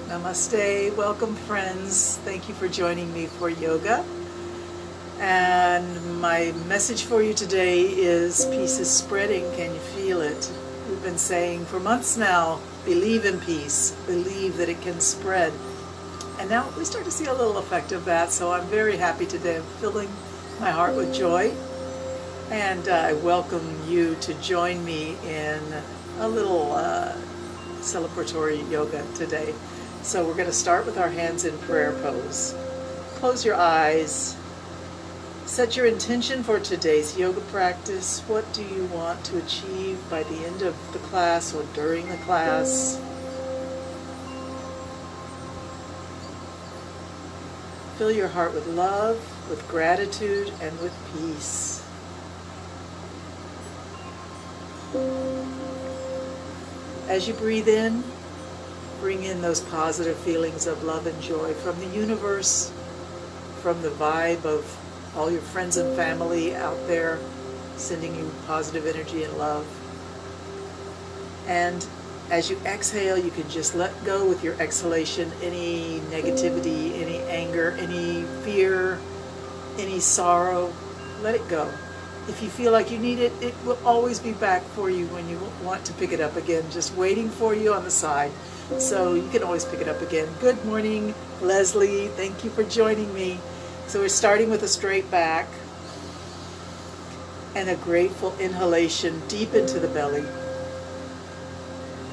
Namaste, welcome friends. Thank you for joining me for yoga. And my message for you today is peace is spreading. Can you feel it? We've been saying for months now, believe in peace, believe that it can spread. And now we start to see a little effect of that, so I'm very happy today. I'm filling my heart with joy. And I welcome you to join me in a little celebratory yoga today. So we're going to start with our hands in prayer pose. Close your eyes. Set your intention for today's yoga practice. What do you want to achieve by the end of the class or during the class? Fill your heart with love, with gratitude, and with peace. As you breathe in, bring in those positive feelings of love and joy from the universe, from the vibe of all your friends and family out there, sending you positive energy and love. And as you exhale, you can just let go with your exhalation any negativity, any anger, any fear, any sorrow. Let it go. If you feel like you need it, it will always be back for you when you want to pick it up again, just waiting for you on the side. So you can always pick it up again. Good morning, Leslie. Thank you for joining me. So we're starting with a straight back and a grateful inhalation deep into the belly.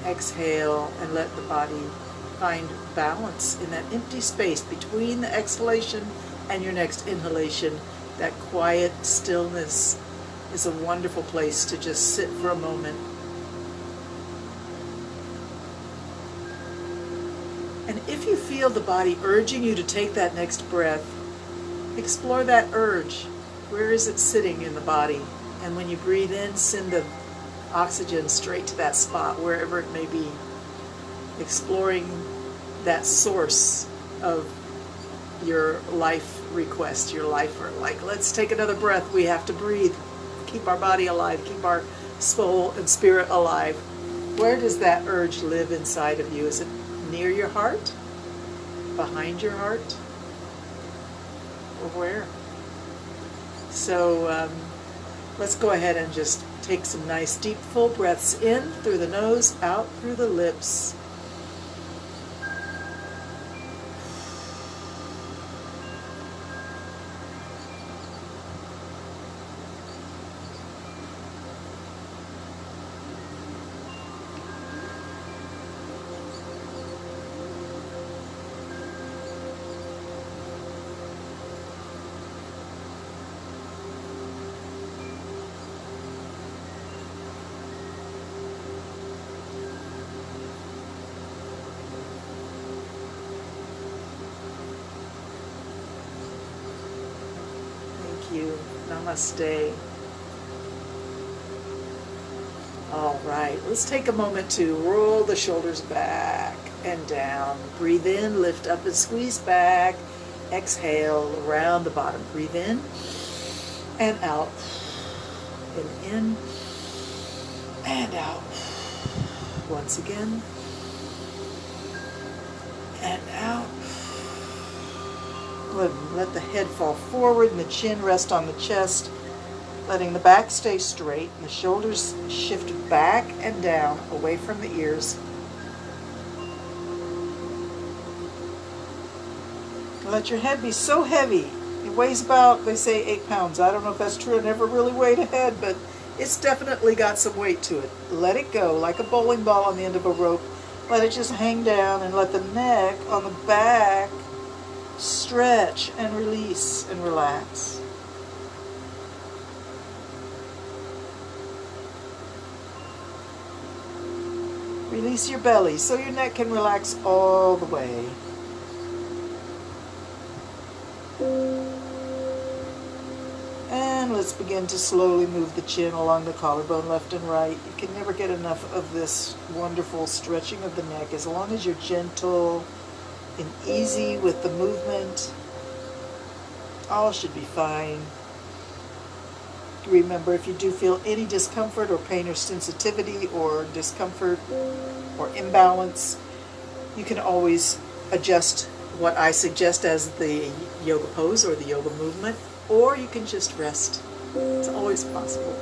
Exhale and let the body find balance in that empty space between the exhalation and your next inhalation. That quiet stillness is a wonderful place to just sit for a moment. And if you feel the body urging you to take that next breath, explore that urge. Where is it sitting in the body? And when you breathe in, send the oxygen straight to that spot, wherever it may be. Exploring that source of your life request, your lifer. Like, let's take another breath. We have to breathe. Keep our body alive. Keep our soul and spirit alive. Where does that urge live inside of you? Is it near your heart? Behind your heart? Or where? So let's go ahead and just take some nice deep full breaths in through the nose, out through the lips. You. Namaste. All right, let's take a moment to roll the shoulders back and down. Breathe in, lift up and squeeze back. Exhale around the bottom. Breathe in and out. And in and out. Once again. And out. Let the head fall forward and the chin rest on the chest, letting the back stay straight and the shoulders shift back and down away from the ears. Let your head be so heavy. It weighs about, they say, 8 pounds. I don't know if that's true. I never really weighed a head, but it's definitely got some weight to it. Let it go like a bowling ball on the end of a rope. Let it just hang down and let the neck on the back stretch and release and relax. Release your belly so your neck can relax all the way. And let's begin to slowly move the chin along the collarbone left and right. You can never get enough of this wonderful stretching of the neck as long as you're gentle and easy with the movement. All should be fine. Remember, if you do feel any discomfort or pain or sensitivity or discomfort or imbalance, You can always adjust what I suggest as the yoga pose or the yoga movement, or you can just rest. It's always possible.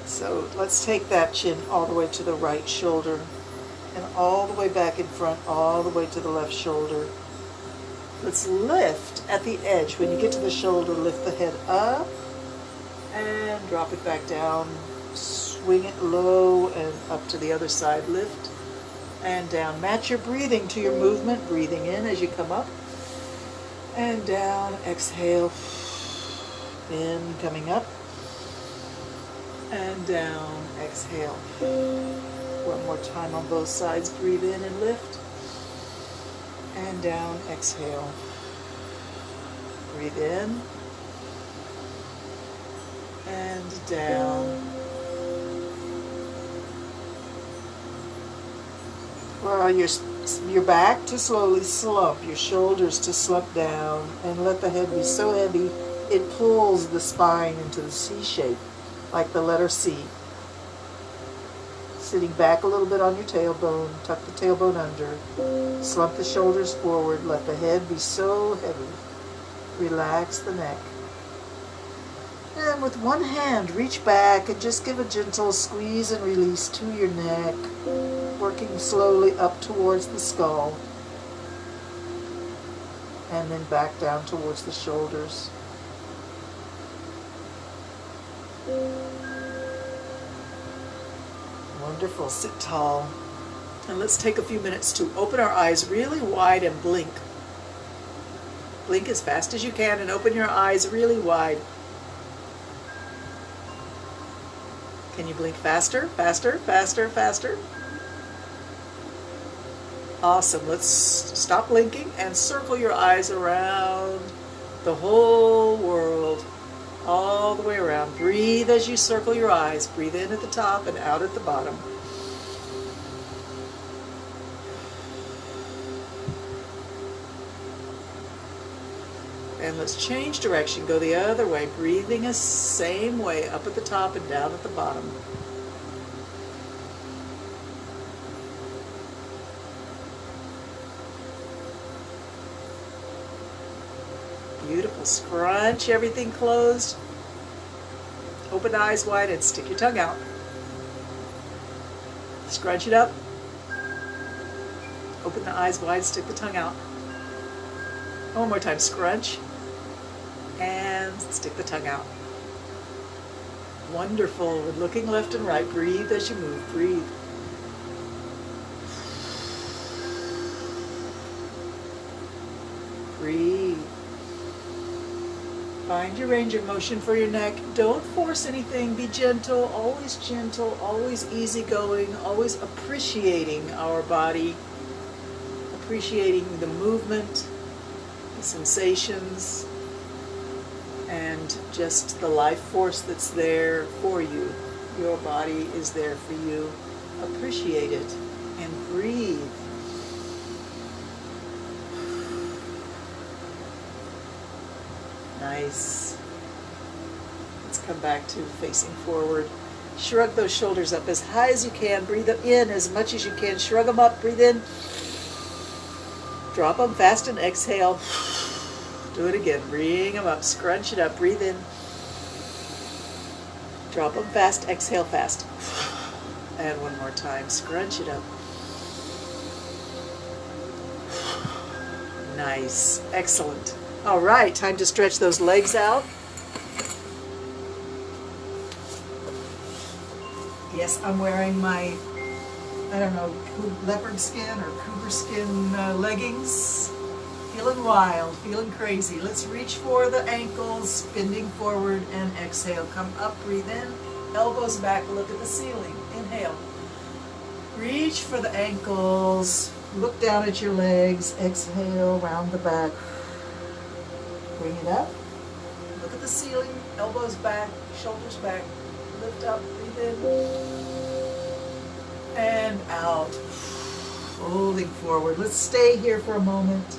So let's take that chin all the way to the right shoulder and all the way back in front, all the way to the left shoulder. Let's lift at the edge. When you get to the shoulder, lift the head up and drop it back down. Swing it low and up to the other side. Lift and down. Match your breathing to your movement. Breathing in as you come up and down. Exhale. In, coming up and down. Exhale. One more time on both sides. Breathe in and lift and down. Exhale. Breathe in and down. Well, your back to slowly slump, your shoulders to slump down, and let the head be so heavy it pulls the spine into the C shape, like the letter C. Sitting back a little bit on your tailbone, tuck the tailbone under, slump the shoulders forward, let the head be so heavy. Relax the neck. And with one hand, reach back and just give a gentle squeeze and release to your neck, working slowly up towards the skull, and then back down towards the shoulders. Wonderful. Sit tall. And let's take a few minutes to open our eyes really wide and blink. Blink as fast as you can and open your eyes really wide. Can you blink faster, faster, faster, faster? Awesome. Let's stop blinking and circle your eyes around the whole world, all the way around. Breathe as you circle your eyes. Breathe in at the top and out at the bottom. And let's change direction. Go the other way. Breathing the same way, up at the top and down at the bottom. Beautiful. Scrunch everything closed. Open the eyes wide and stick your tongue out. Scrunch it up. Open the eyes wide, stick the tongue out. One more time. Scrunch and stick the tongue out. Wonderful. We're looking left and right. Breathe as you move. Breathe. Breathe. Find your range of motion for your neck. Don't force anything. Be gentle, always easygoing, always appreciating our body, appreciating the movement, the sensations, and just the life force that's there for you. Your body is there for you. Appreciate it and breathe. Nice. Let's come back to facing forward. Shrug those shoulders up as high as you can. Breathe in as much as you can. Shrug them up. Breathe in. Drop them fast and exhale. Do it again. Bring them up. Scrunch it up. Breathe in. Drop them fast. Exhale fast. And one more time. Scrunch it up. Nice. Excellent. All right, time to stretch those legs out. Yes, I'm wearing my, I don't know, leopard skin or cougar skin leggings. Feeling wild, feeling crazy. Let's reach for the ankles, bending forward and exhale. Come up, breathe in, elbows back, look at the ceiling. Inhale. Reach for the ankles, look down at your legs, exhale, round the back. Bring it up. Look at the ceiling, elbows back, shoulders back. Lift up, breathe in. And out. Folding forward. Let's stay here for a moment.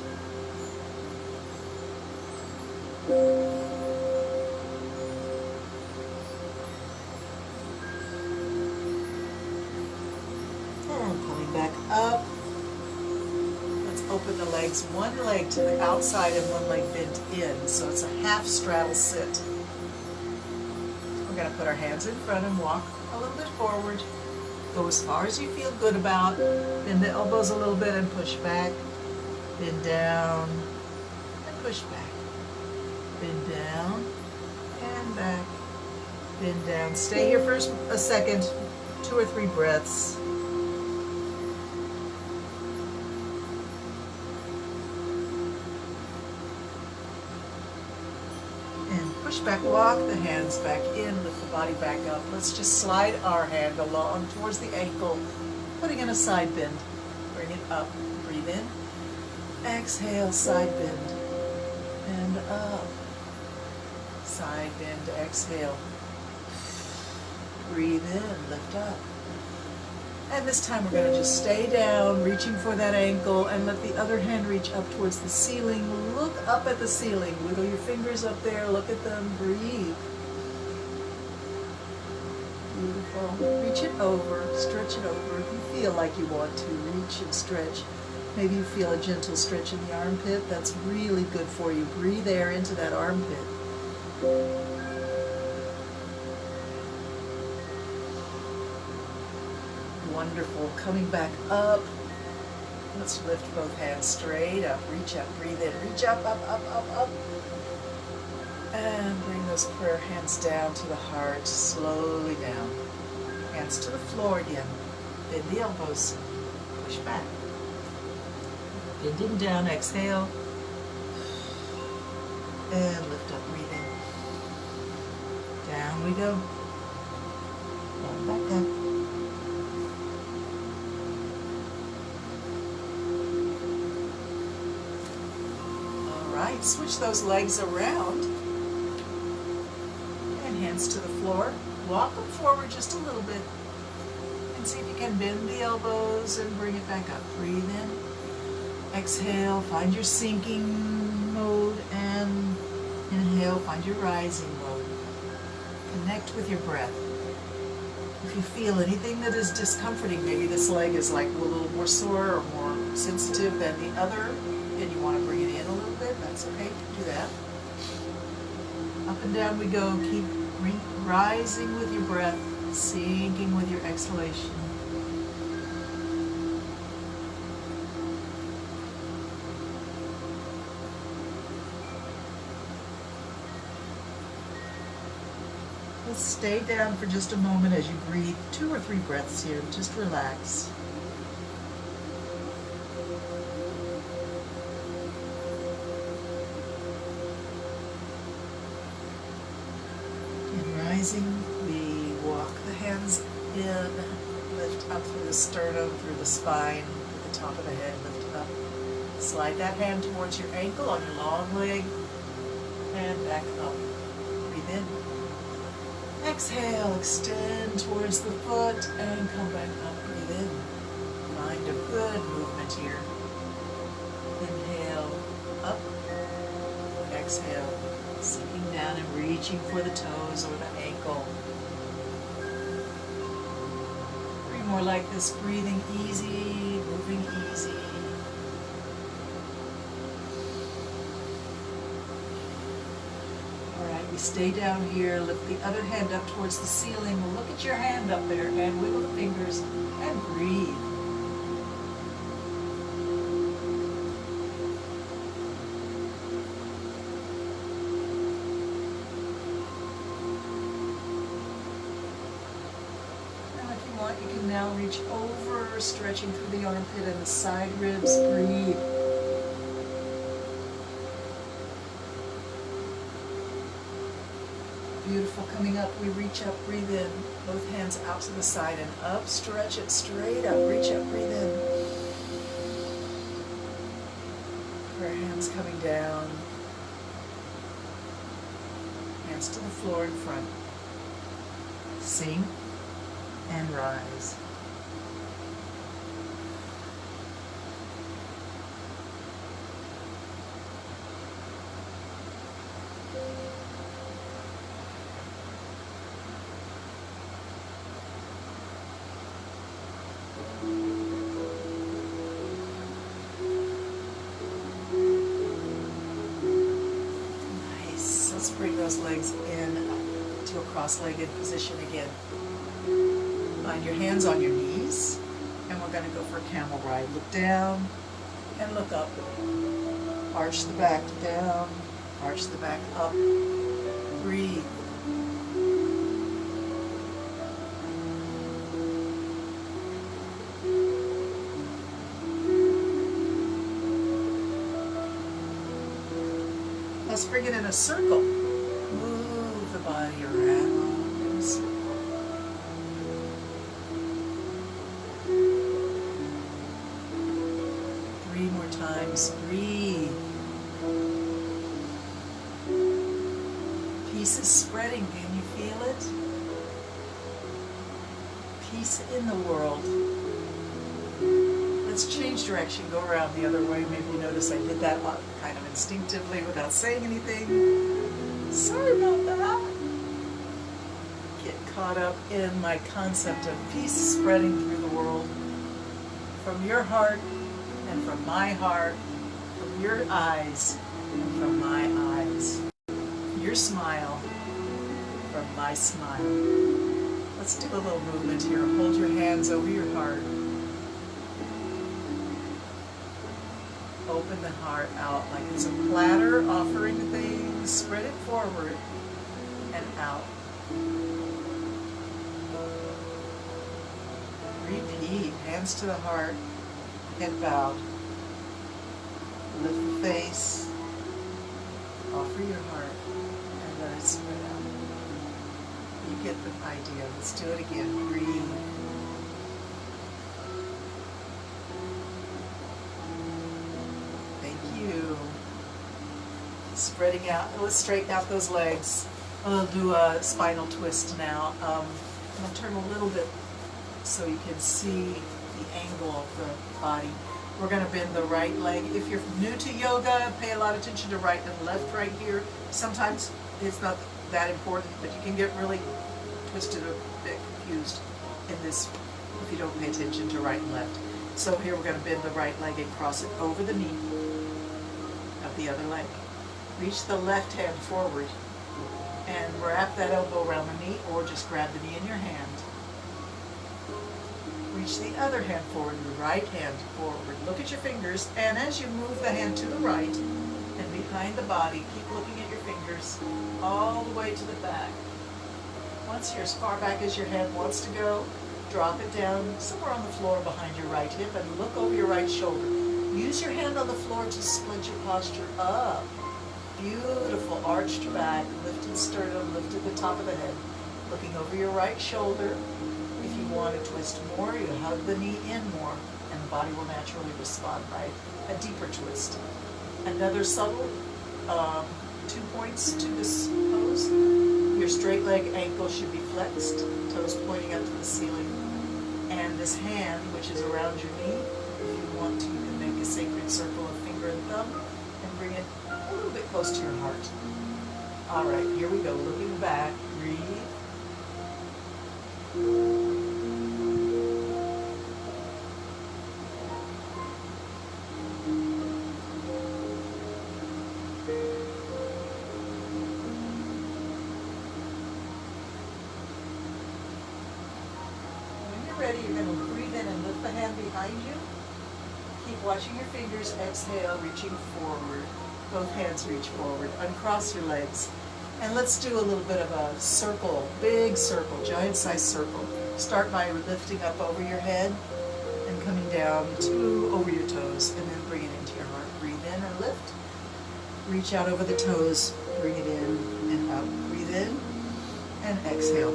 And coming back up. open the legs, one leg to the outside and one leg bent in, so it's a half straddle sit. We're going to put our hands in front and walk a little bit forward. Go as far as you feel good about. Bend the elbows a little bit and push back. Bend down and push back. Bend down and back. Bend down. Stay here for a second, 2 or 3 breaths. And push back, walk the hands back in, lift the body back up. Let's just slide our hand along towards the ankle, putting in a side bend. Bring it up, breathe in. Exhale, side bend, and up. Side bend, exhale. Breathe in, lift up. And this time we're going to just stay down, reaching for that ankle, and let the other hand reach up towards the ceiling. Look up at the ceiling. Wiggle your fingers up there. Look at them. Breathe. Beautiful. Reach it over. Stretch it over. If you feel like you want to, reach and stretch. Maybe you feel a gentle stretch in the armpit. That's really good for you. Breathe air into that armpit. Wonderful. Coming back up. Let's lift both hands straight up. Reach up, breathe in. Reach up, up, up, up, up. And bring those prayer hands down to the heart, slowly down. Hands to the floor again. Bend the elbows. Push back. Bending down, exhale. And lift up, breathe in. Down we go. And back up. Alright, switch those legs around. And hands to the floor. Walk them forward just a little bit. And see if you can bend the elbows and bring it back up. Breathe in. Exhale, find your sinking mode, and inhale, find your rising mode. Connect with your breath. If you feel anything that is discomforting, maybe this leg is like a little more sore or more sensitive than the other, and you want to bring it in a little bit, that's okay, do that. Up and down we go, keep rising with your breath, sinking with your exhalation. Let's stay down for just a moment as you breathe 2 or 3 breaths here. Just relax. And rising, we walk the hands in, lift up through the sternum, through the spine, with the top of the head, lift up. Slide that hand towards your ankle on your long leg, and back up. Breathe in. Exhale, extend towards the foot and come back up, breathe in. Find a good movement here. Inhale, up. Exhale, sinking down and reaching for the toes or the ankle. 3 more like this, breathing easy, moving easy. We stay down here, lift the other hand up towards the ceiling, look at your hand up there and wiggle the fingers and breathe. Now if you want, you can now reach over, stretching through the armpit and the side ribs, breathe. Beautiful. Coming up, we reach up, breathe in. Both hands out to the side and up. Stretch it straight up. Reach up, breathe in. Prayer hands coming down. Hands to the floor in front. Sink and rise. bring those legs in to a cross-legged position again. Find your hands on your knees, and we're going to go for a camel ride. Look down and look up. Arch the back down, arch the back up. Breathe. Let's bring it in a circle. Move the body around in a circle. Three more times. Breathe. Peace is spreading. Can you feel it? Peace in the world. Let's change direction. Go around the other way. Maybe you notice I did that kind of instinctively without saying anything. Sorry about that. Get caught up in my concept of peace spreading through the world. From your heart and from my heart. From your eyes and from my eyes. Your smile from my smile. Let's do a little movement here. Hold your hands over your heart. Open the heart out like it's a platter offering things. Spread it forward and out. Repeat. Hands to the heart. Head bowed. Lift the face. Offer your heart and let it spread out. You get the idea. Let's do it again. Breathe. Spreading out. Let's straighten out those legs. We'll do a spinal twist now. I'm going to turn a little bit so you can see the angle of the body. We're going to bend the right leg. If you're new to yoga, pay a lot of attention to right and left right here. Sometimes it's not that important, but you can get really twisted, a bit confused in this if you don't pay attention to right and left. So here we're going to bend the right leg and cross it over the knee of the other leg. Reach the left hand forward and wrap that elbow around the knee, or just grab the knee in your hand. Reach the other hand forward, the right hand forward. Look at your fingers, and as you move the hand to the right and behind the body, keep looking at your fingers all the way to the back. Once you're as far back as your hand wants to go, drop it down somewhere on the floor behind your right hip and look over your right shoulder. Use your hand on the floor to split your posture up. Beautiful, arched back, lifted sternum, lifted the top of the head. Looking over your right shoulder. If you want to twist more, you hug the knee in more, and the body will naturally respond by a deeper twist. Another subtle 2 points to this pose. Your straight leg ankle should be flexed, toes pointing up to the ceiling. And this hand, which is around your knee, if you want to, you can make a sacred circle of finger and thumb and bring it a little bit close to your heart. All right, here we go. Looking back, breathe. When you're ready, you're going to breathe in and lift the hand behind you. Keep watching your fingers. Exhale, reaching forward. Both hands reach forward. Uncross your legs. And let's do a little bit of a circle, big circle, giant size circle. Start by lifting up over your head and coming down to over your toes, and then bring it into your heart. Breathe in and lift. Reach out over the toes. Bring it in and up. Breathe in and exhale.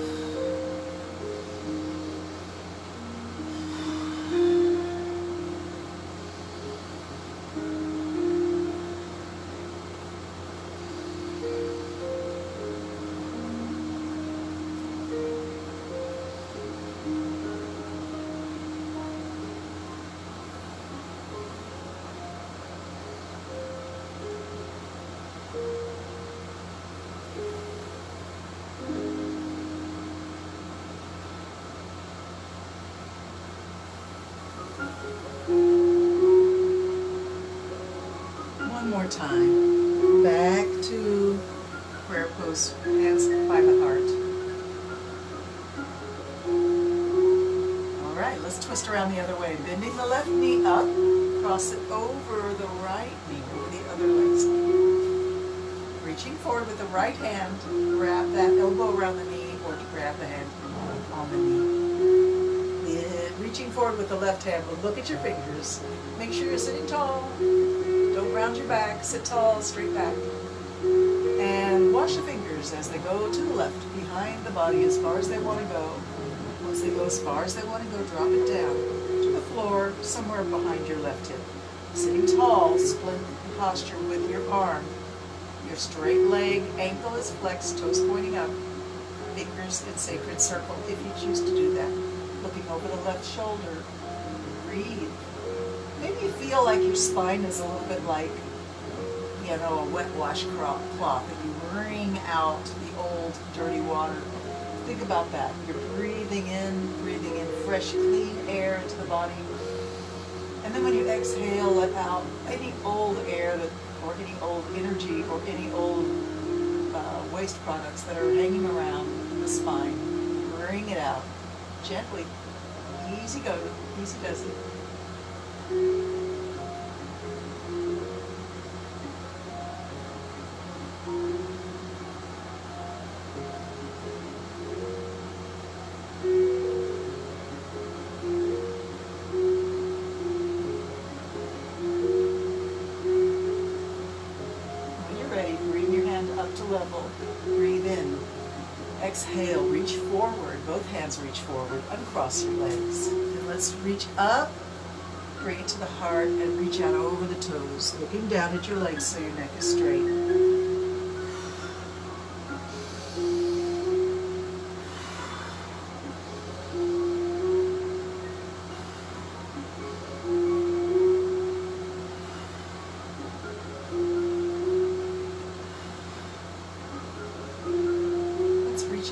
One more time. Back to prayer pose, hands by the heart. All right, let's twist around the other way. Bending the left knee up, cross it over the right knee, over the other leg's knee. Reaching forward with the right hand, grab that elbow around the knee or to grab the hand on the knee. Reaching forward with the left hand, but look at your fingers. Make sure you're sitting tall. Don't round your back. Sit tall, straight back. And wash your fingers as they go to the left, behind the body as far as they want to go. Once they go as far as they want to go, drop it down to the floor, somewhere behind your left hip. Sitting tall, split posture with your arm. Your straight leg, ankle is flexed, toes pointing up. Fingers in sacred circle if you choose to do that. Looking over the left shoulder. Breathe. Maybe you feel like your spine is a little bit like, you know, a wet washcloth. If you wring out the old dirty water, think about that. You're breathing in fresh, clean air into the body. And then when you exhale, let out any old air or any old energy or any old waste products that are hanging around the spine. Wring it out gently. Easy go, easy does it. Level. Breathe in. Exhale, reach forward. Both hands reach forward. Uncross your legs. And let's reach up. Bring it to the heart and reach out over the toes. Looking down at your legs so your neck is straight.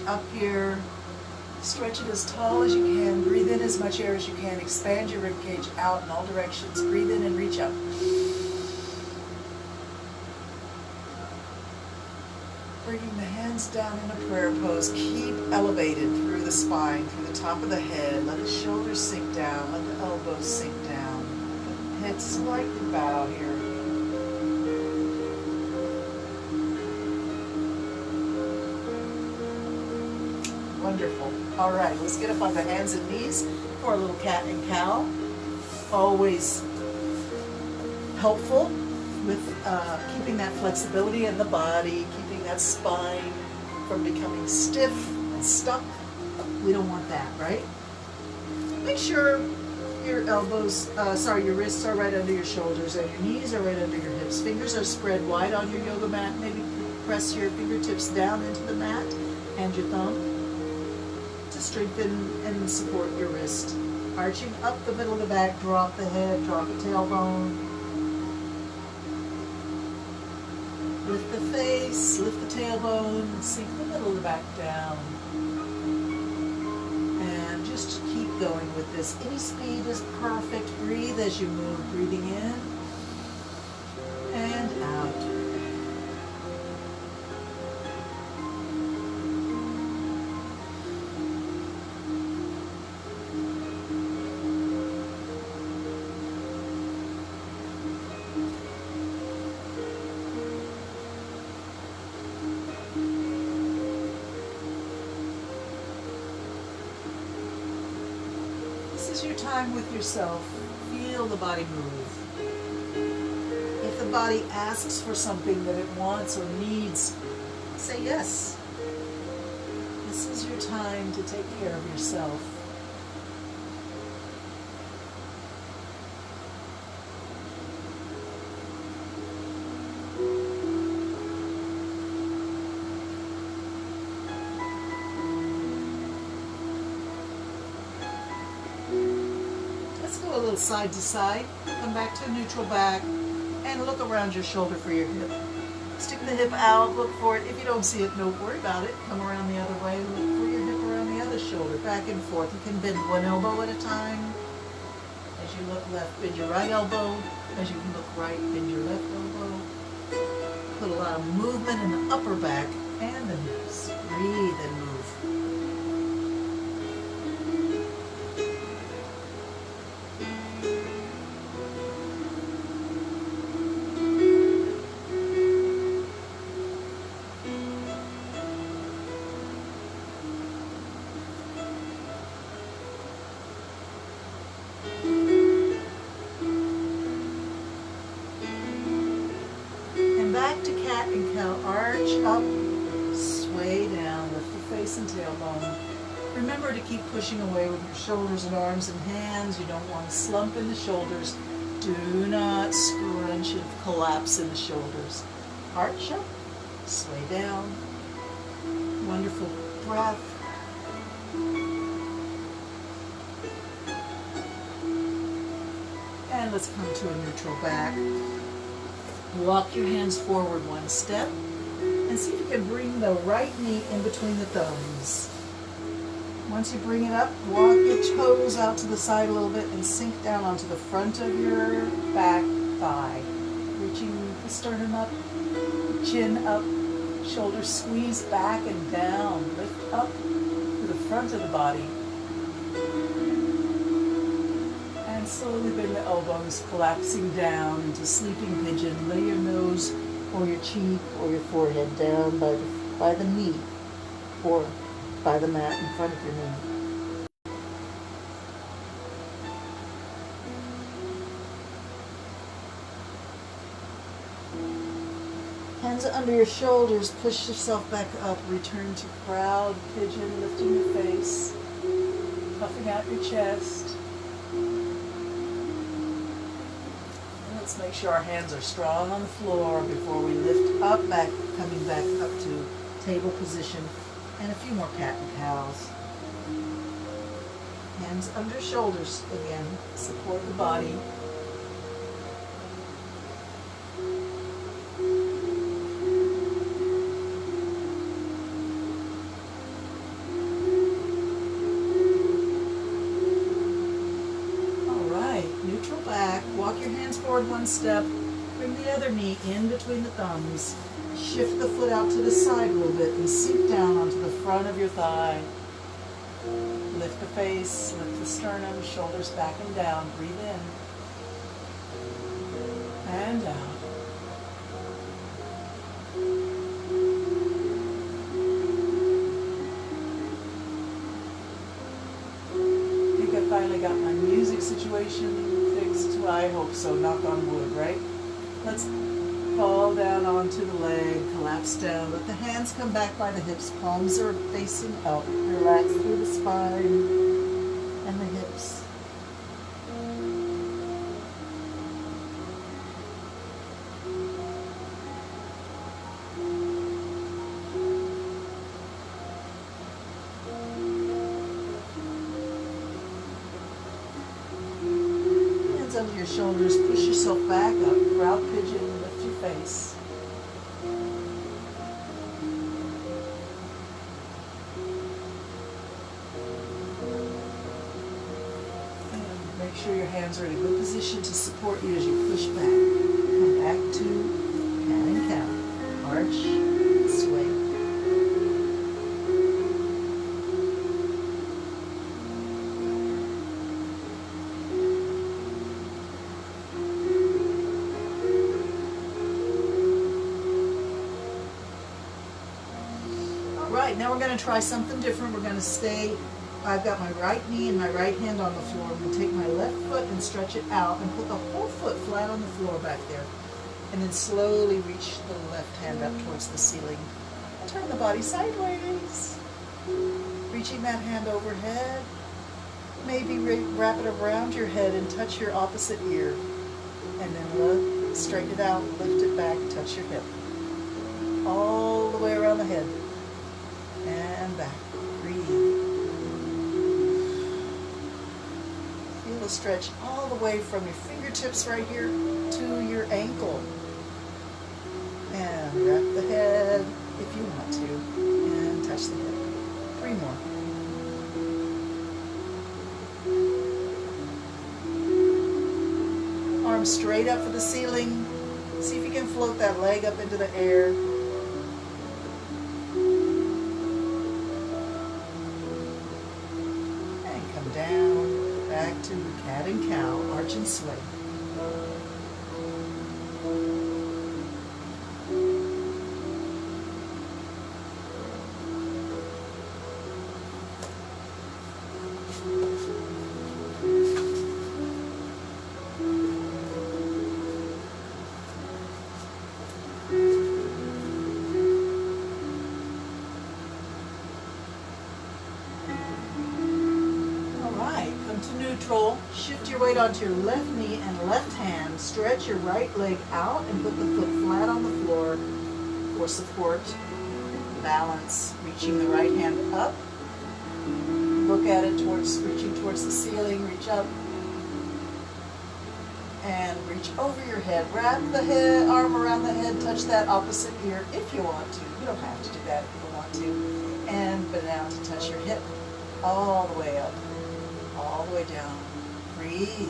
Up here, stretch it as tall as you can, breathe in as much air as you can, expand your rib cage out in all directions, breathe in and reach up. Bringing the hands down in a prayer pose, keep elevated through the spine, through the top of the head, let the shoulders sink down, let the elbows sink down, head slightly bow here. Wonderful. All right, let's get up on the hands and knees for a little cat and cow. Always helpful with keeping that flexibility in the body, keeping that spine from becoming stiff and stuck. We don't want that, right? Make sure your your wrists are right under your shoulders and your knees are right under your hips. Fingers are spread wide on your yoga mat. Maybe press your fingertips down into the mat and your thumb to strengthen and support your wrist. Arching up the middle of the back, drop the head, drop the tailbone. Lift the face, lift the tailbone, sink the middle of the back down. And just keep going with this. Any speed is perfect. Breathe as you move, breathing in and out. This is your time with yourself. Feel the body move. If the body asks for something that it wants or needs, say yes. This is your time to take care of yourself. A little side to side, come back to neutral back, and look around your shoulder for your hip. Stick the hip out, look for it. If you don't see it, don't worry about it. Come around the other way, look for your hip around the other shoulder, back and forth. You can bend one elbow at a time. As you look left, bend your right elbow. As you look right, bend your left elbow. Put a lot of movement in the upper back and the knees. Breathe and move. Back to cat and cow. Arch up, sway down, lift the face and tailbone. Remember to keep pushing away with your shoulders and arms and hands. You don't want to slump in the shoulders. Do not scrunch and collapse in the shoulders. Arch up, sway down. Wonderful breath. And let's come to a neutral back. Walk your hands forward one step and see if you can bring the right knee in between the thumbs. Once you bring it up, walk your toes out to the side a little bit and sink down onto the front of your back thigh. Reaching the sternum up, chin up, shoulders squeeze back and down. Lift up to the front of the body. And slowly bend the elbows, collapsing down into sleeping pigeon. Lay your nose or your cheek or your forehead down by the knee or by the mat in front of your knee. Hands under your shoulders, push yourself back up, return to proud pigeon, lifting your face, puffing out your chest. Let's make sure our hands are strong on the floor before we lift up, coming back up to table position, and a few more cat and cows. Hands under shoulders again, support the body. Neutral back, walk your hands forward one step, bring the other knee in between the thumbs, shift the foot out to the side a little bit and sink down onto the front of your thigh. Lift the face, lift the sternum, shoulders back and down, breathe in and out. I think I finally got my music situation fixed. Well, I hope so, knock on wood, right? Let's fall down onto the leg, collapse down. Let the hands come back by the hips, palms are facing up. Relax through the spine and the hips. Under your shoulders, push yourself back up, proud pigeon, lift your face. And make sure your hands are in a good position to support you as you push back. Come back to cat and cow. Arch, sway. Right, now we're going to try something different. We're going to stay, I've got my right knee and my right hand on the floor. I'm going to take my left foot and stretch it out and put the whole foot flat on the floor back there. And then slowly reach the left hand up towards the ceiling. Turn the body sideways. Reaching that hand overhead. Maybe wrap it around your head and touch your opposite ear. And then straighten it out, lift it back, touch your hip. All the way around the head. And back. Breathe. Feel the stretch all the way from your fingertips right here to your ankle. And wrap the head if you want to. And touch the hip. 3 more. Arms straight up for the ceiling. See if you can float that leg up into the air. to cat and cow, arch and sway. Neutral. Shift your weight onto your left knee and left hand. Stretch your right leg out and put the foot flat on the floor for support. Balance. Reaching the right hand up. Look at it reaching towards the ceiling. Reach up and reach over your head. Wrap the arm around the head. Touch that opposite ear if you want to. You don't have to do that if you don't want to. And bend down to touch your hip all the way up. All the way down. Breathe.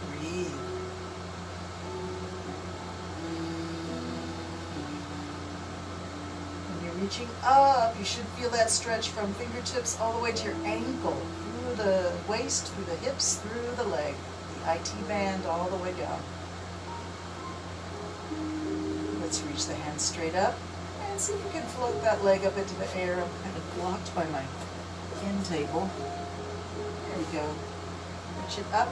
Breathe. When you're reaching up, you should feel that stretch from fingertips all the way to your ankle, through the waist, through the hips, through the leg. IT band all the way down. Let's reach the hands straight up and see if we can float that leg up into the air. I'm kind of blocked by my end table. There we go. Reach it up.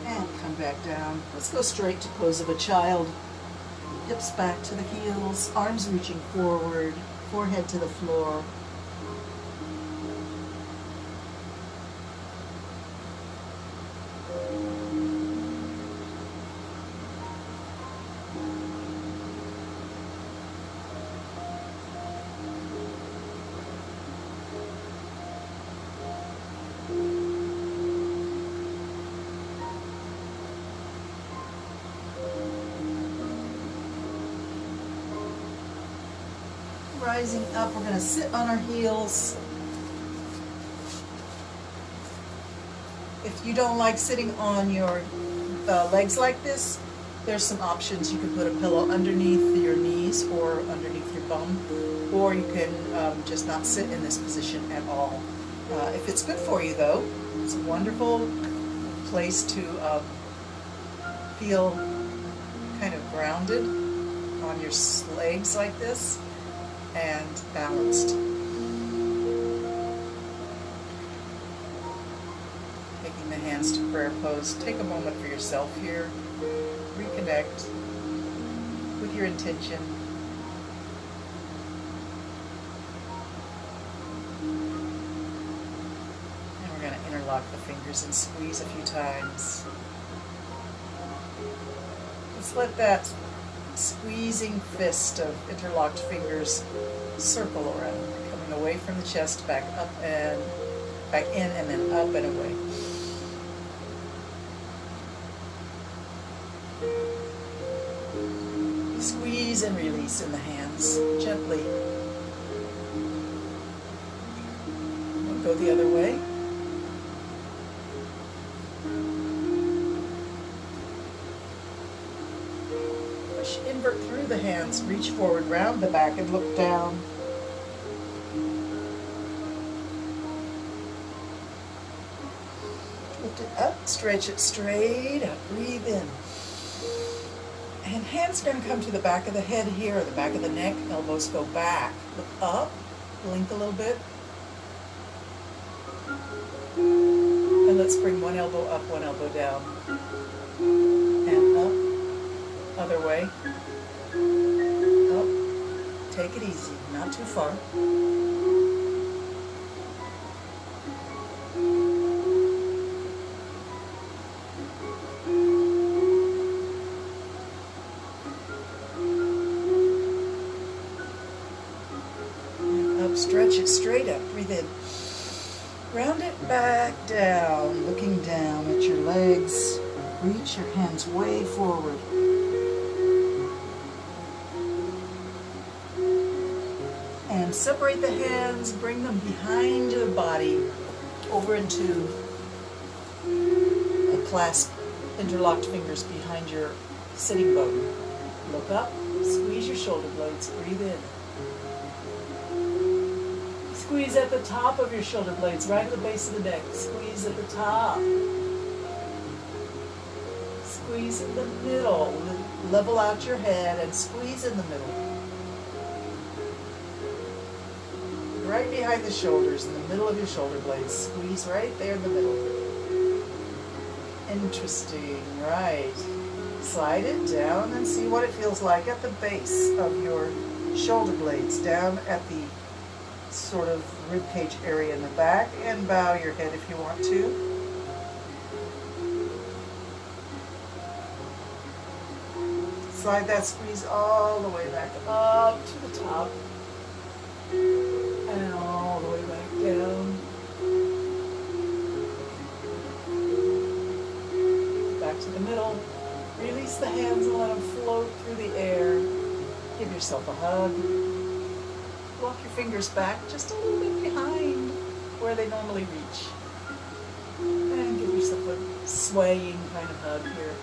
And come back down. Let's go straight to pose of a child. Hips back to the heels, arms reaching forward, forehead to the floor. Rising up, we're going to sit on our heels. If you don't like sitting on your legs like this, there's some options. You can put a pillow underneath your knees or underneath your bum, or you can just not sit in this position at all. If it's good for you though, it's a wonderful place to feel kind of grounded on your legs like this and balanced. Taking the hands to prayer pose. Take a moment for yourself here. Reconnect with your intention. And we're going to interlock the fingers and squeeze a few times. Let's let that squeezing fist of interlocked fingers circle around, coming away from the chest, back up and back in, and then up and away. Squeeze and release in the hands, gently. We'll go the other way. Invert through the hands, reach forward, round the back, and look down. Lift it up, stretch it straight up, breathe in. And hands are going to come to the back of the head here, or the back of the neck, elbows go back. Look up, blink a little bit. And let's bring one elbow up, one elbow down. And up, other way. Up, take it easy, not too far. Stretch it straight up, breathe in. Round it back down, looking down at your legs. Reach your hands way forward. And separate the hands, bring them behind the body. over into a clasp interlocked fingers behind your sitting bone. Look up, squeeze your shoulder blades, breathe in. Squeeze at the top of your shoulder blades, right at the base of the neck. Squeeze at the top. Squeeze in the middle. Level out your head and squeeze in the middle. Right behind the shoulders, in the middle of your shoulder blades. Squeeze right there in the middle. Interesting, right. Slide it down and see what it feels like at the base of your shoulder blades, down at the sort of ribcage area in the back, and bow your head if you want to. Slide that squeeze all the way back up to the top and all the way back down. Back to the middle. Release the hands and let them float through the air. Give yourself a hug. Walk your fingers back just a little bit behind where they normally reach. And give yourself a swaying kind of hug here.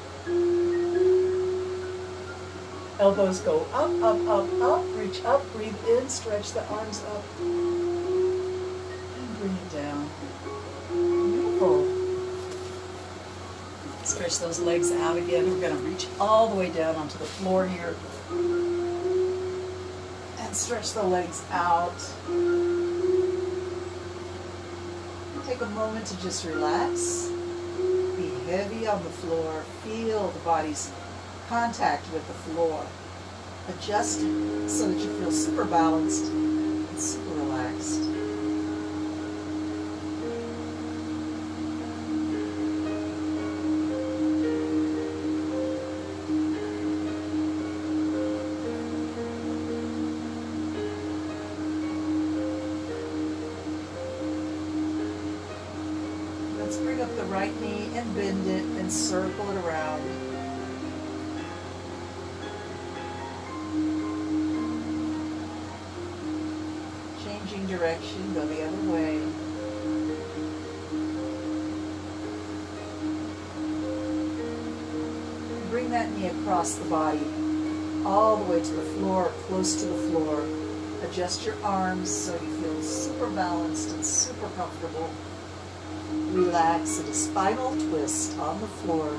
Elbows go up, up, up, up. Reach up, breathe in, stretch the arms up. And bring it down. Beautiful. Stretch those legs out again. We're going to reach all the way down onto the floor here. And stretch the legs out. Take a moment to just relax. Be heavy on the floor. Feel the body's contact with the floor. Adjust so that you feel super balanced and super relaxed. Let's bring up the right knee and bend it and circle it around. Changing direction, go the other way. Bring that knee across the body, all the way to the floor, close to the floor. Adjust your arms so you feel super balanced and super comfortable. Relax in a spinal twist on the floor.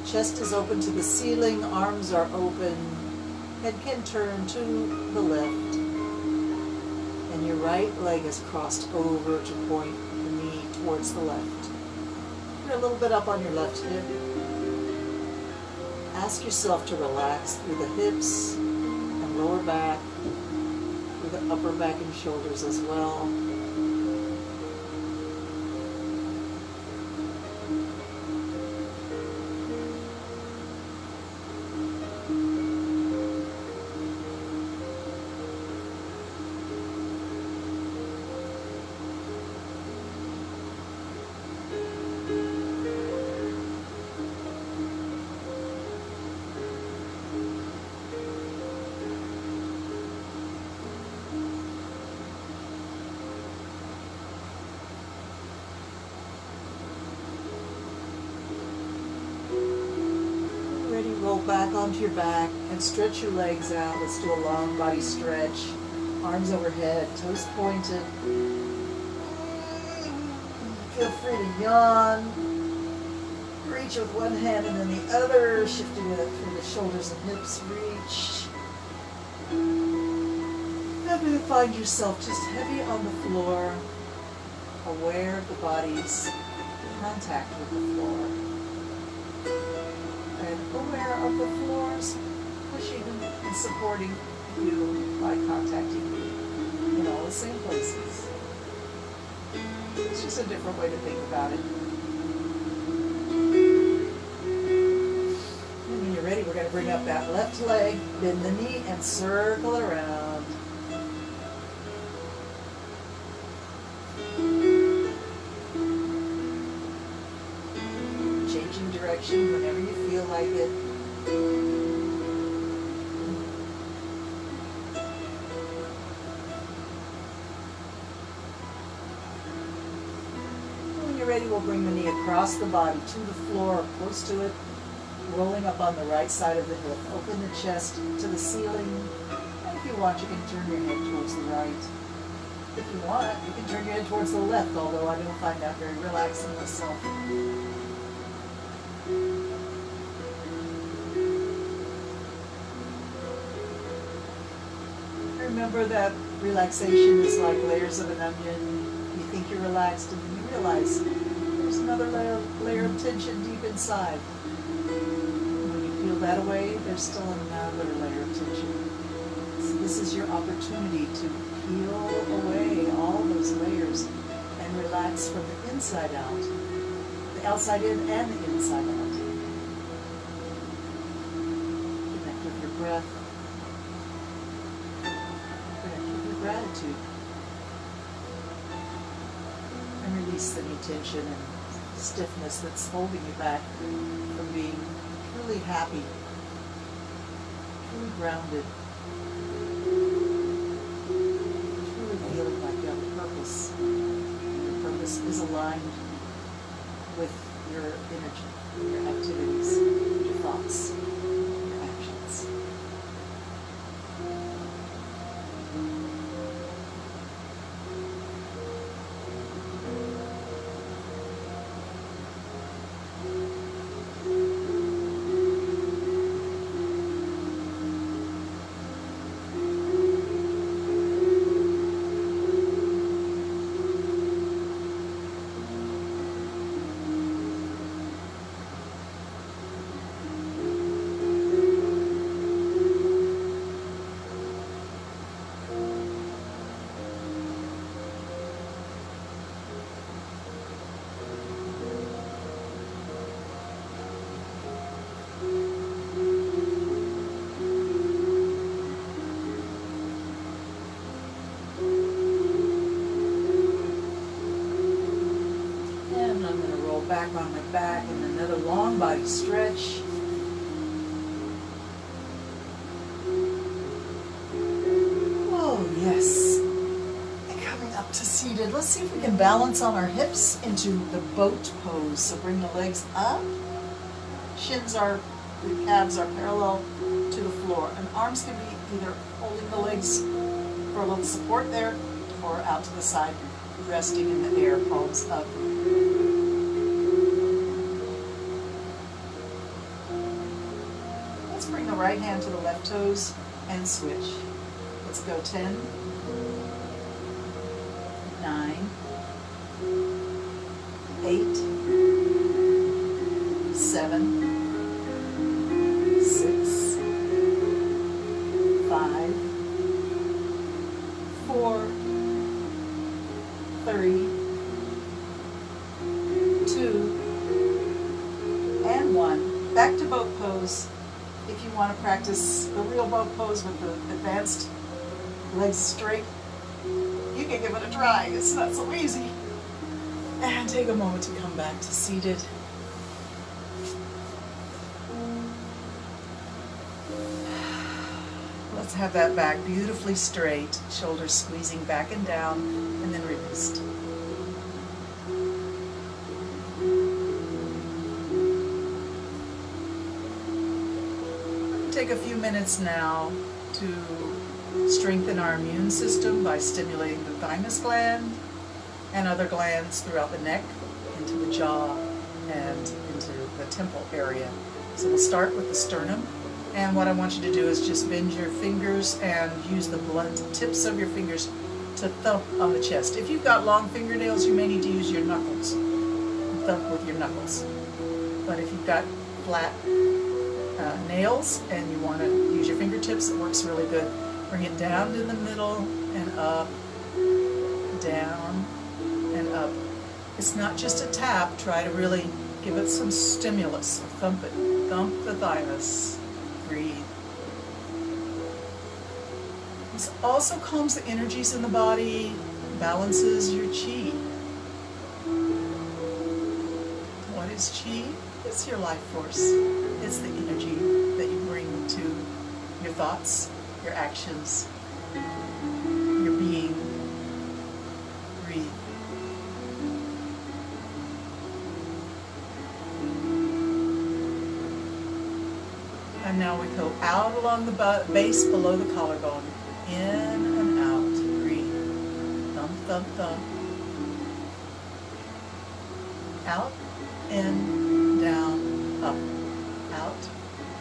Chest is open to the ceiling, arms are open, head can turn to the left, and your right leg is crossed over to point the knee towards the left. You're a little bit up on your left hip. Ask yourself to relax through the hips and lower back, through the upper back and shoulders as well. Roll back onto your back and stretch your legs out. Let's do a long body stretch. Arms overhead, toes pointed. Feel free to yawn. Reach with one hand and then the other, shifting it through the shoulders and hips. Reach. And then find yourself just heavy on the floor, aware of the body's contact with the floor. And aware of the floors pushing and supporting you by contacting you in all the same places. It's just a different way to think about it. And when you're ready, we're going to bring up that left leg, bend the knee, and circle it around. Changing direction whenever you feel like it. you're ready, we'll bring the knee across the body to the floor, close to it, rolling up on the right side of the hip. Open the chest to the ceiling. And if you want, you can turn your head towards the right. If you want, you can turn your head towards the left, although I don't find that very relaxing myself. Remember that relaxation is like layers of an onion. You think you're relaxed, and then you realize there's another layer of tension deep inside. When you peel that away, there's still another layer of tension. So this is your opportunity to peel away all those layers and relax from the inside out, the outside in and the inside out. Connect with your breath. Gratitude, and release any tension and stiffness that's holding you back from being truly happy, truly grounded, truly feeling like you have a purpose. Your purpose is aligned with your energy, your activities, your thoughts, your actions. Back on my back and another long body stretch. Oh, yes. And coming up to seated. Let's see if we can balance on our hips into the boat pose. So bring the legs up. The calves are parallel to the floor. And arms can be either holding the legs for a little support there or out to the side, resting in the air, palms up. Bring the right hand to the left toes and switch. Let's go 10, 9, 8, 7, 6, 5, 4, 3, 2, and 1. Back to boat pose. If you want to practice the real boat pose with the advanced legs straight, you can give it a try. It's not so easy. And take a moment to come back to seated. Let's have that back beautifully straight, shoulders squeezing back and down, and then released. Take a few minutes now to strengthen our immune system by stimulating the thymus gland and other glands throughout the neck, into the jaw, and into the temple area. So we'll start with the sternum, and what I want you to do is just bend your fingers and use the blunt tips of your fingers to thump on the chest. If you've got long fingernails, you may need to use your knuckles. Thump with your knuckles. But if you've got flat nails and you want to use your fingertips, it works really good. Bring it down in the middle and up, down and up. It's not just a tap. Try to really give it some stimulus. Thump it. Thump the thymus. Breathe. This also calms the energies in the body, balances your chi. What is chi? It's your life force. It's the energy that you bring to your thoughts, your actions, your being. Breathe. And now we go out along the base below the collarbone. In and out. Breathe. Thump, thump, thump. Out, in, down, up. Out,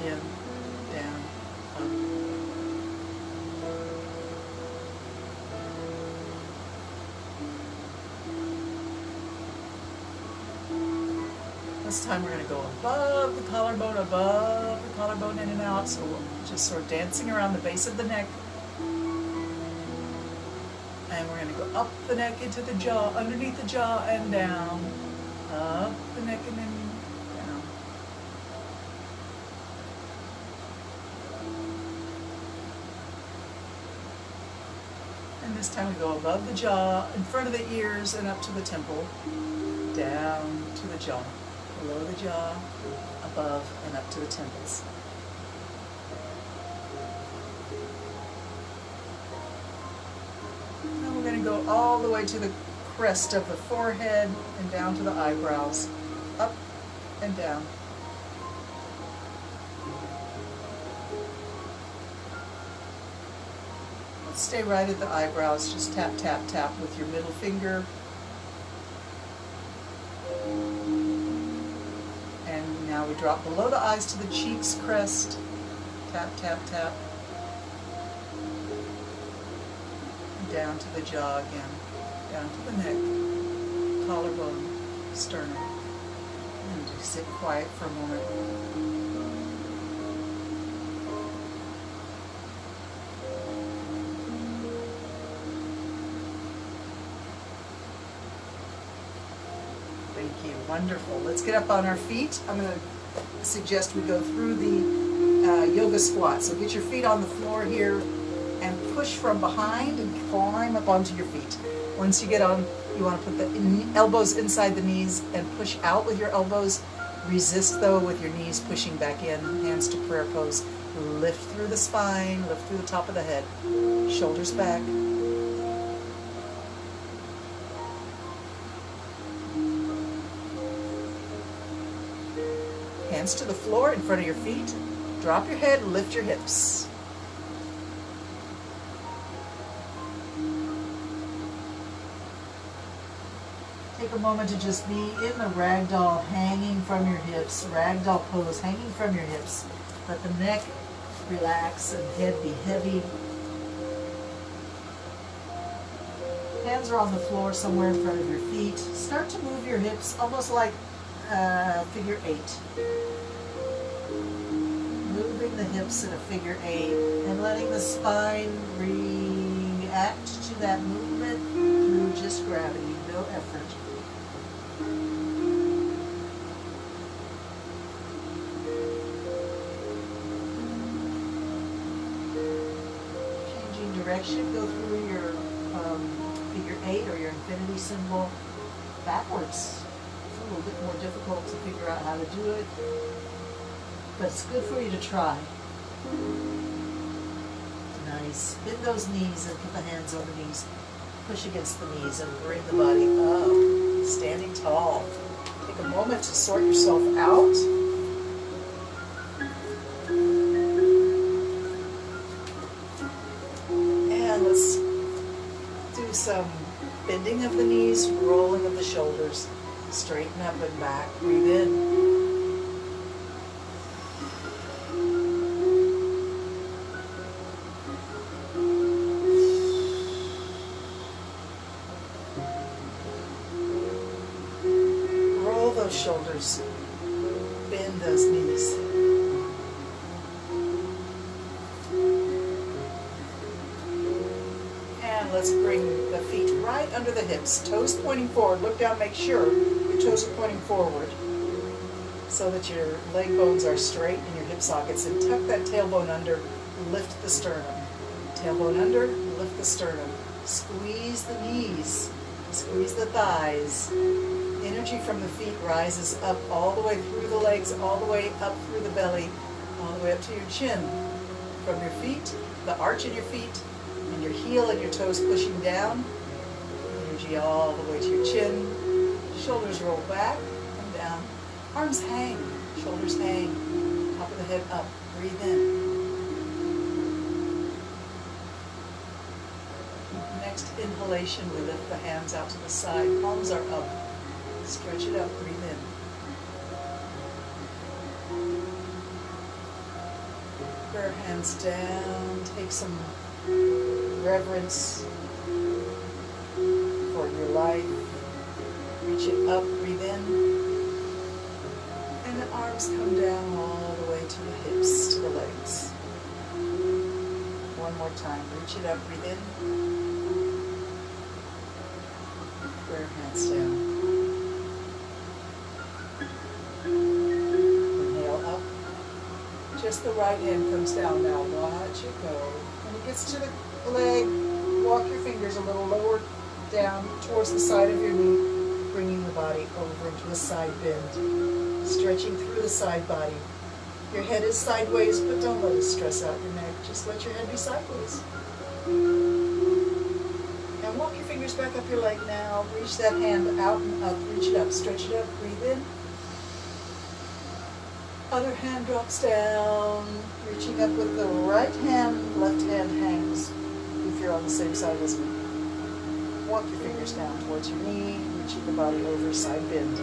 in, down, up. This time we're going to go above the collarbone, in and out. So we're just sort of dancing around the base of the neck. And we're going to go up the neck into the jaw, underneath the jaw and down. Up the neck and then down. And this time we go above the jaw, in front of the ears and up to the temple. Down to the jaw. Below the jaw, above and up to the temples. Now we're going to go all the way to the crest of the forehead and down to the eyebrows, up and down. Let's stay right at the eyebrows. Just tap, tap, tap with your middle finger. And now we drop below the eyes to the cheeks, crest. Tap, tap, tap. And down to the jaw again. Down to the neck, collarbone, sternum. And just sit quiet for a moment. Thank you. Wonderful. Let's get up on our feet. I'm going to suggest we go through the yoga squat. So get your feet on the floor here and push from behind and climb up onto your feet. Once you get on, you want to put the elbows inside the knees and push out with your elbows. Resist though with your knees pushing back in. Hands to prayer pose. Lift through the spine, lift through the top of the head. Shoulders back. Hands to the floor in front of your feet. Drop your head, lift your hips. Take a moment to just be in the ragdoll, hanging from your hips, ragdoll pose, hanging from your hips. Let the neck relax and head be heavy. Hands are on the floor somewhere in front of your feet. Start to move your hips almost like figure 8. Moving the hips in a figure 8 and letting the spine react to that movement through just gravity, no effort. Changing direction, go through your figure 8 or your infinity symbol backwards. It's a little bit more difficult to figure out how to do it, but it's good for you to try. Nice. Bend those knees and put the hands on the knees. Push against the knees and bring the body up. Standing tall. Take a moment to sort yourself out. And let's do some bending of the knees, rolling of the shoulders. Straighten up and back. Breathe in. Roll those shoulders. Bend those knees. And let's bring the feet right under the hips. Toes pointing forward. Look down, make sure your toes are pointing forward so that your leg bones are straight in your hip sockets. And tuck that tailbone under, lift the sternum. Tailbone under, lift the sternum. Squeeze the knees, squeeze the thighs. Energy from the feet rises up all the way through the legs, all the way up through the belly, all the way up to your chin. From your feet, the arch in your feet, and your heel and your toes pushing down. Energy all the way to your chin. Shoulders roll back and down. Arms hang, shoulders hang. Top of the head up. Breathe in. Next inhalation, we lift the hands out to the side. Palms are up. Stretch it up. Breathe in. Prayer hands down. Take some reverence for your life. Reach it up. Breathe in. And the arms come down all the way to the hips, to the legs. One more time. Reach it up. Breathe in. Prayer hands down. Inhale up. Just the right hand comes down now. Watch it go. When it gets to the leg, walk your fingers a little lower down towards the side of your knee, bringing the body over into a side bend, stretching through the side body. Your head is sideways, but don't let it stress out your neck. Just let your head be sideways. And walk your fingers back up your leg now. Reach that hand out and up. Reach it up. Stretch it up. Breathe in. Other hand drops down. Reaching up with the right hand. Left hand hangs if you're on the same side as me. Walk your fingers down towards your knee. Reaching the body over. Side bend.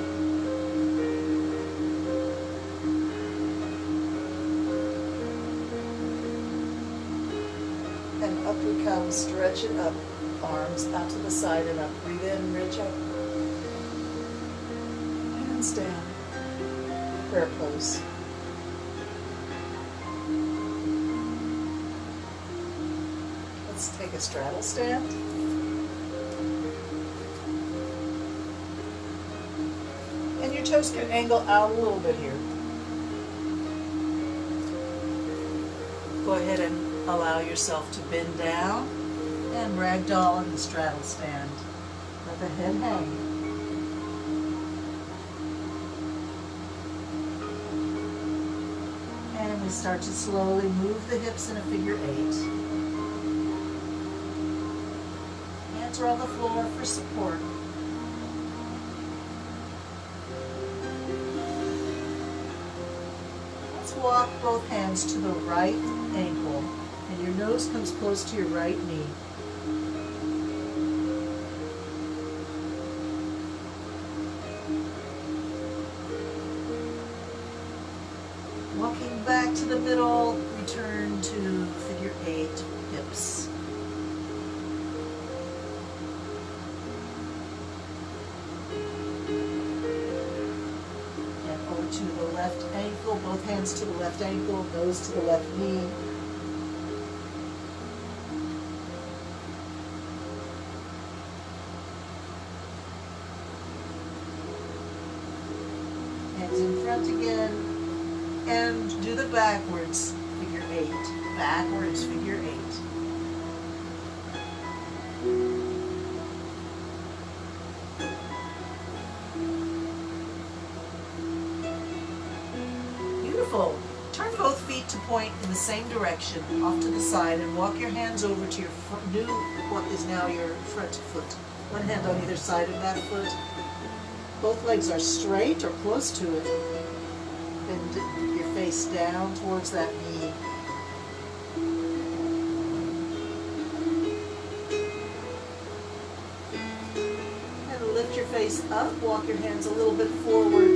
And up we come. Stretch it up. Arms out to the side and up. Breathe in, reach up. Hands down. Prayer pose. Let's take a straddle stand. And your toes can angle out a little bit here. Go ahead and allow yourself to bend down and ragdoll in the straddle stand. Let the head hang. And we start to slowly move the hips in a figure 8. Hands are on the floor for support. Let's walk both hands to the right ankle, and your nose comes close to your right knee. Walking back to the middle, return to figure 8, hips. And over to the left ankle, both hands to the left ankle, nose to the left knee. Hands in front again. And do the backwards, figure 8. Backwards, figure 8. Beautiful. Turn both feet to point in the same direction, off to the side, and walk your hands over to your what is now your front foot. One hand on either side of that foot. Both legs are straight or close to it. Bend your face down towards that knee. And lift your face up, walk your hands a little bit forward,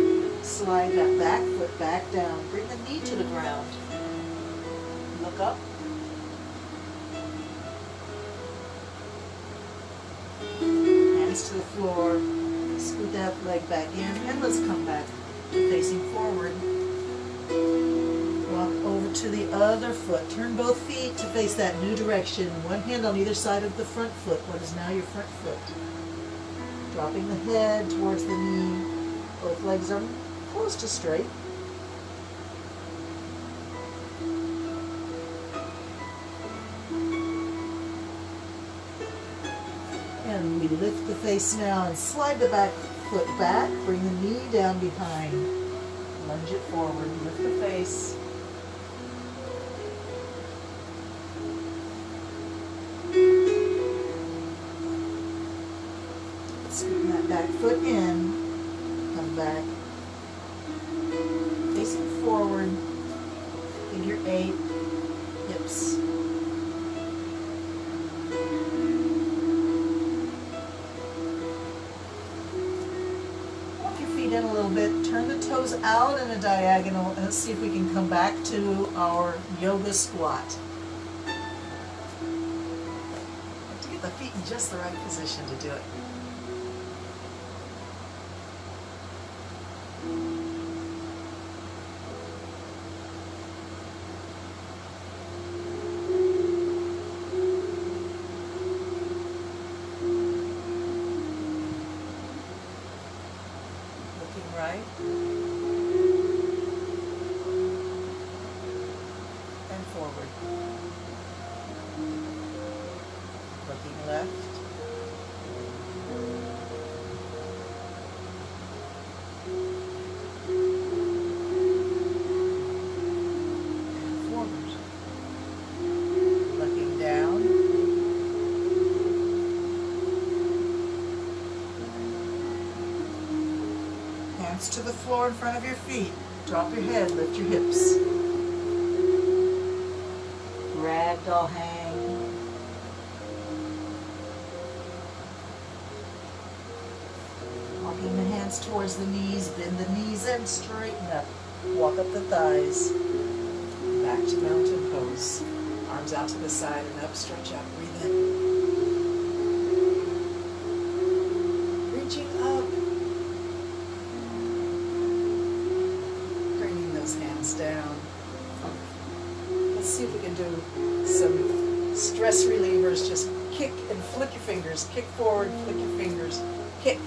slide that back foot back down. Bring the knee to the ground. Look up. Hands to the floor. Scoot that leg back in, and let's come back to facing forward. Walk over to the other foot. Turn both feet to face that new direction. One hand on either side of the front foot, what is now your front foot. Dropping the head towards the knee. Both legs are close to straight. And we lift the face now and slide the back foot back. Bring the knee down behind. Lunge it forward. Lift the face. Scoot that back foot in. Come back. Facing forward. Figure 8 hips. Walk your feet in a little bit. Turn the toes out in a diagonal and let's see if we can come back to our yoga squat. Have to get the feet in just the right position to do it. Right and forward, looking left and forward, looking down hands to the floor in front of your feet. Drop your head, lift your hips. Ragdoll hang. Walking the hands towards the knees, bend the knees and straighten up. Walk up the thighs. Back to mountain pose. Arms out to the side and up, stretch out, breathe in. Reaching up. Hands down. Let's see if we can do some stress relievers. Just kick and flick your fingers. Kick forward, flick your fingers. Kick,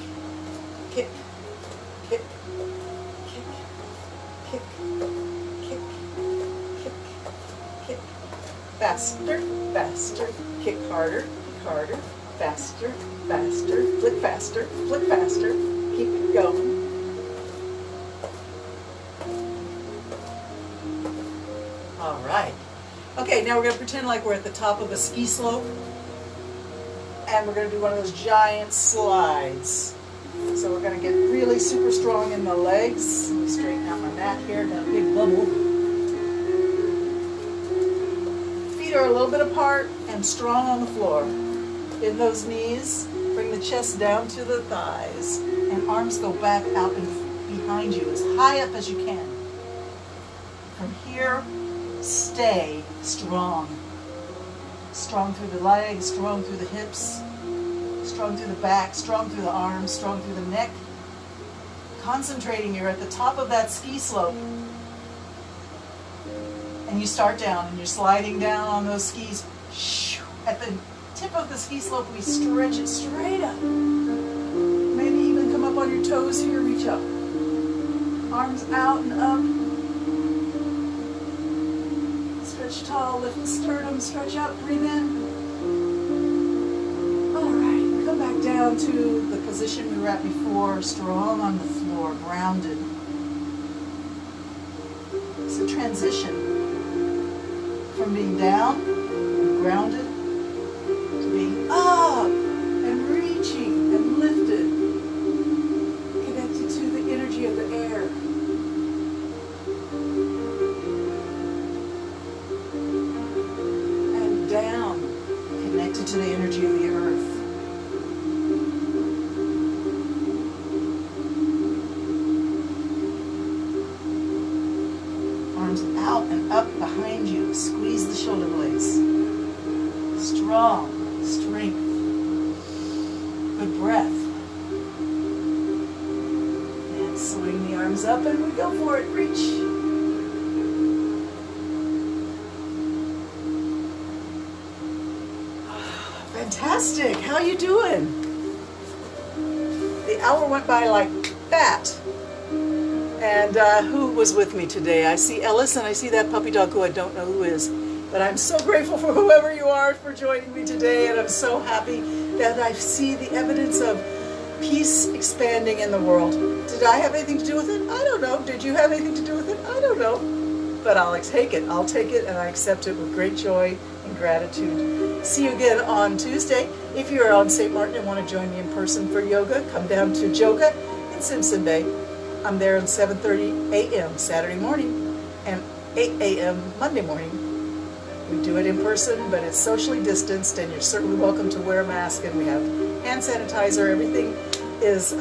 kick, kick, kick, kick, kick, kick, kick. Faster, faster. Kick harder, harder. Faster, faster. Flick faster, flick faster. Keep it going. All right. Okay, now we're going to pretend like we're at the top of a ski slope. And we're going to do one of those giant slides. So we're going to get really super strong in the legs. Let me straighten out my mat here, got a big bubble. Feet are a little bit apart and strong on the floor. Bend those knees, bring the chest down to the thighs, and arms go back out and behind you as high up as you can. From here, stay strong. Strong through the legs, strong through the hips, strong through the back, strong through the arms, strong through the neck. Concentrating, you're at the top of that ski slope. And you start down and you're sliding down on those skis. At the tip of the ski slope, we stretch it straight up. Maybe even come up on your toes here, reach up. Arms out and up. Stretch tall, lift the sternum, stretch up, breathe in. All right, come back down to the position we were at before, strong on the floor, grounded. It's a transition from being down and grounded to being up and reaching and lifted, connected to the energy of the air. Down, connected to the energy of the earth. Arms out and up behind you. Squeeze the shoulder blades. Strong, strength. Good breath. And swing the arms up and we go for it. Reach. Fantastic. How you doing? The hour went by like that. And who was with me today? I see Ellis and I see that puppy dog who I don't know who is. But I'm so grateful for whoever you are for joining me today, and I'm so happy that I see the evidence of peace expanding in the world. Did I have anything to do with it? I don't know. Did you have anything to do with it? I don't know. But I'll take it. I'll take it and I accept it with great joy and gratitude. See you again on Tuesday. If you're on St. Martin and want to join me in person for yoga, come down to Joga in Simpson Bay. I'm there at 7:30 a.m. Saturday morning. And 8 a.m. Monday morning. We do it in person, but it's socially distanced, and you're certainly welcome to wear a mask, and we have hand sanitizer. Everything is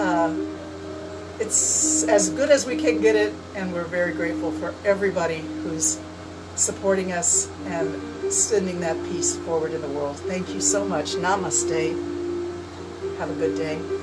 it's as good as we can get it, and we're very grateful for everybody who's supporting us and sending that peace forward in the world. Thank you so much. Namaste. Have a good day.